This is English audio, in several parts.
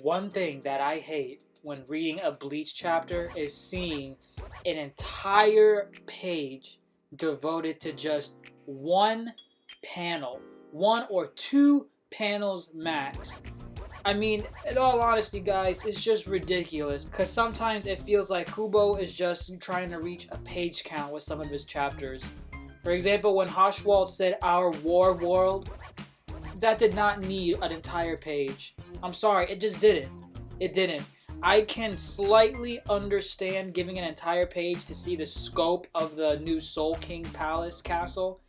One thing that I hate when reading a Bleach chapter is seeing an entire page devoted to just one panel. One or two panels max. I mean, in all honesty, guys, it's just ridiculous. Because sometimes it feels like Kubo is just trying to reach a page count with some of his chapters. For example, when Haschwalth said, "Our war world," that did not need an entire page. I'm sorry, it just didn't. It didn't. I can slightly understand giving an entire page to see the scope of the new Soul King Palace castle.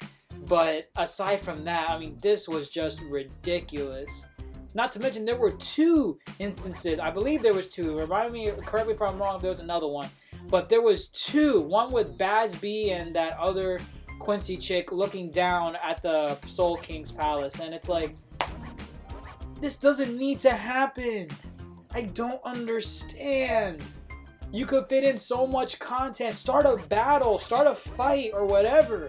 But aside from that, I mean, this was just ridiculous. Not to mention, there were two instances. I believe there was two. Remind me, correct me if I'm wrong, if there was another one. But there was two. One with Baz B and that other Quincy chick looking down at the Soul King's palace. And it's like, this doesn't need to happen. I don't understand. You could fit in so much content. Start a battle. Start a fight or whatever.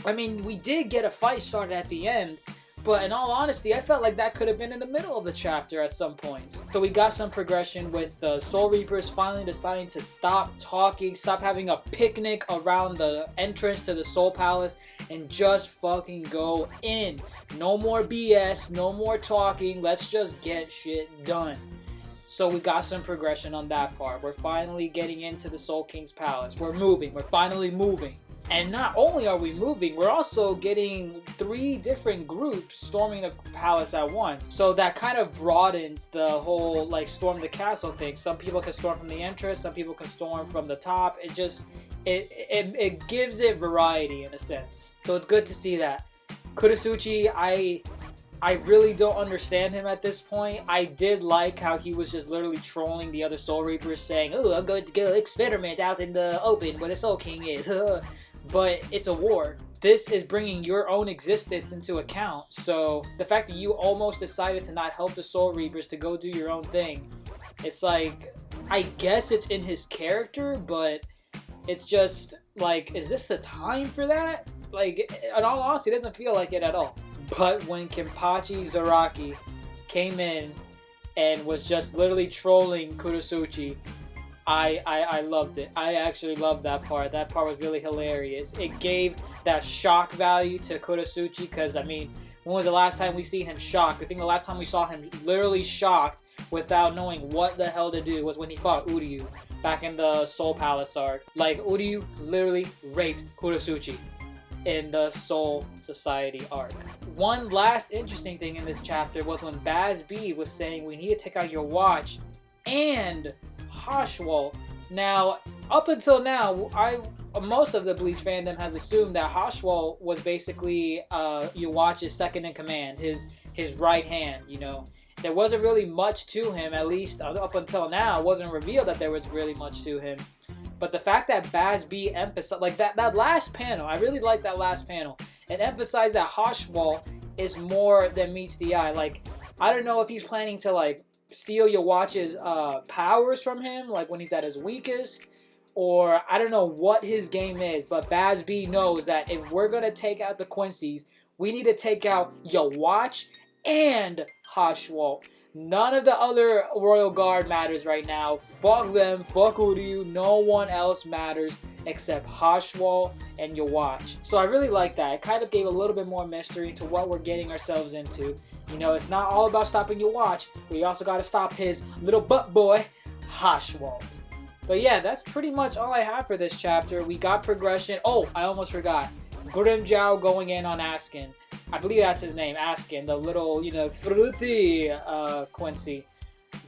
I mean, we did get a fight started at the end. But in all honesty, I felt like that could have been in the middle of the chapter at some points. So we got some progression with the Soul Reapers finally deciding to stop talking, stop having a picnic around the entrance to the Soul Palace, and just fucking go in. No more BS, no more talking, let's just get shit done. So we got some progression on that part. We're finally getting into the Soul King's Palace. We're moving, we're finally moving. And not only are we moving, we're also getting 3 different groups storming the palace at once. So that kind of broadens the whole, like, storm the castle thing. Some people can storm from the entrance, some people can storm from the top. It just, it gives it variety in a sense. So it's good to see that. Kurisuchi, I really don't understand him at this point. I did like how he was just literally trolling the other Soul Reapers saying, "Oh, I'm going to go experiment out in the open where the Soul King is." But it's a war. This is bringing your own existence into account. So the fact that you almost decided to not help the Soul Reapers to go do your own thing, it's like, I guess it's in his character, but it's just like, is this the time for that? Like, in all honesty, it doesn't feel like it at all. But when Kenpachi Zaraki came in and was just literally trolling Kurisuchi, I loved it. I actually loved that part. That part was really hilarious. It gave that shock value to Kurisuchi because, I mean, when was the last time we see him shocked? I think the last time we saw him literally shocked without knowing what the hell to do was when he fought Uryu back in the Soul Palace arc. Like, Uryu literally raped Kurisuchi in the Soul Society arc. One last interesting thing in this chapter was when Baz B was saying we need to take out your watch and Haschwalth. Now, up until now, most of the Bleach fandom has assumed that Haschwalth was basically your watch's second in command, his right hand, you know. There wasn't really much to him, at least up until now. It wasn't revealed that there was really much to him. But the fact that Baz B emphasized, like that last panel, I really liked that last panel. It emphasized that Haschwalth is more than meets the eye. Like, I don't know if he's planning to, like, steal your watch's powers from him, like when he's at his weakest, or I don't know what his game is, but Baz B knows that if we're gonna take out the Quincy's, we need to take out your watch and Haschwalth. None of the other Royal Guard matters right now. Fuck them, fuck Uryu, no one else matters except Haschwalth and your watch. So I really like that. It kind of gave a little bit more mystery to what we're getting ourselves into. You know, it's not all about stopping your watch. We also got to stop his little butt boy, Haschwalth. But yeah, that's pretty much all I have for this chapter. We got progression. Oh, I almost forgot. Grimmjow going in on Askin. I believe that's his name, Askin, the little, you know, fruity Quincy.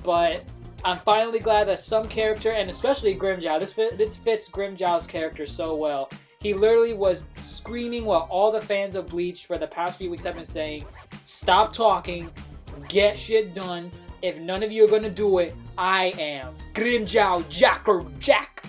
But I'm finally glad that some character, and especially Grimmjow, this fits Grimmjow's character so well. He literally was screaming what all the fans of Bleach for the past few weeks have been saying. Stop talking. Get shit done. If none of you are going to do it, I am. Grimmjow Jack.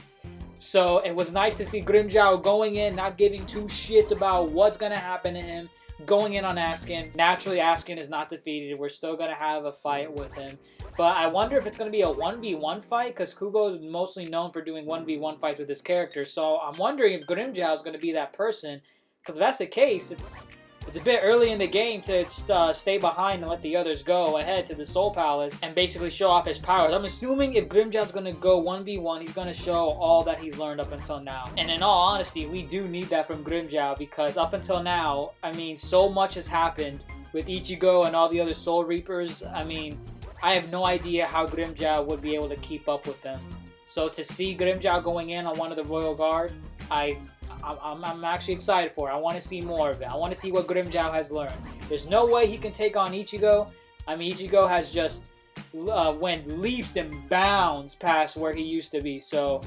So it was nice to see Grimmjow going in, not giving 2 shits about what's going to happen to him. Going in on Askin. Naturally, Askin is not defeated. We're still going to have a fight with him. But I wonder if it's going to be a 1v1 fight, because Kubo is mostly known for doing 1v1 fights with his character. So I'm wondering if Grimmjow is going to be that person. Because if that's the case, it's It's a bit early in the game to stay behind and let the others go ahead to the Soul Palace and basically show off his powers. I'm assuming if Grimmjow's gonna go 1v1, he's gonna show all that he's learned up until now. And in all honesty, we do need that from Grimmjow, because up until now, I mean, so much has happened with Ichigo and all the other Soul Reapers. I mean, I have no idea how Grimmjow would be able to keep up with them. So to see Grimmjow going in on one of the Royal Guard, I'm actually excited for it. I want to see more of it. I want to see what Grimmjow has learned. There's no way he can take on Ichigo. I mean, Ichigo has just went leaps and bounds past where he used to be. So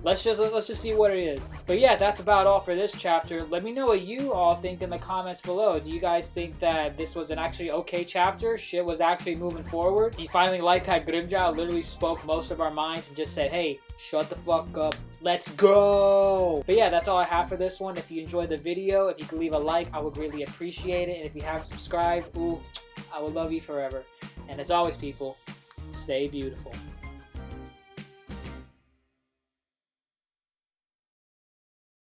let's just see what it is. But yeah, that's about all for this chapter. Let me know what you all think in the comments below. Do you guys think that this was an actually okay chapter? Shit was actually moving forward? Do you finally like that Grimmjow literally spoke most of our minds and just said, hey, shut the fuck up, let's go? But yeah, that's all I have for this one. If you enjoyed the video, if you could leave a like, I would greatly appreciate it. And if you haven't subscribed, ooh, I would love you forever. And as always, people, stay beautiful.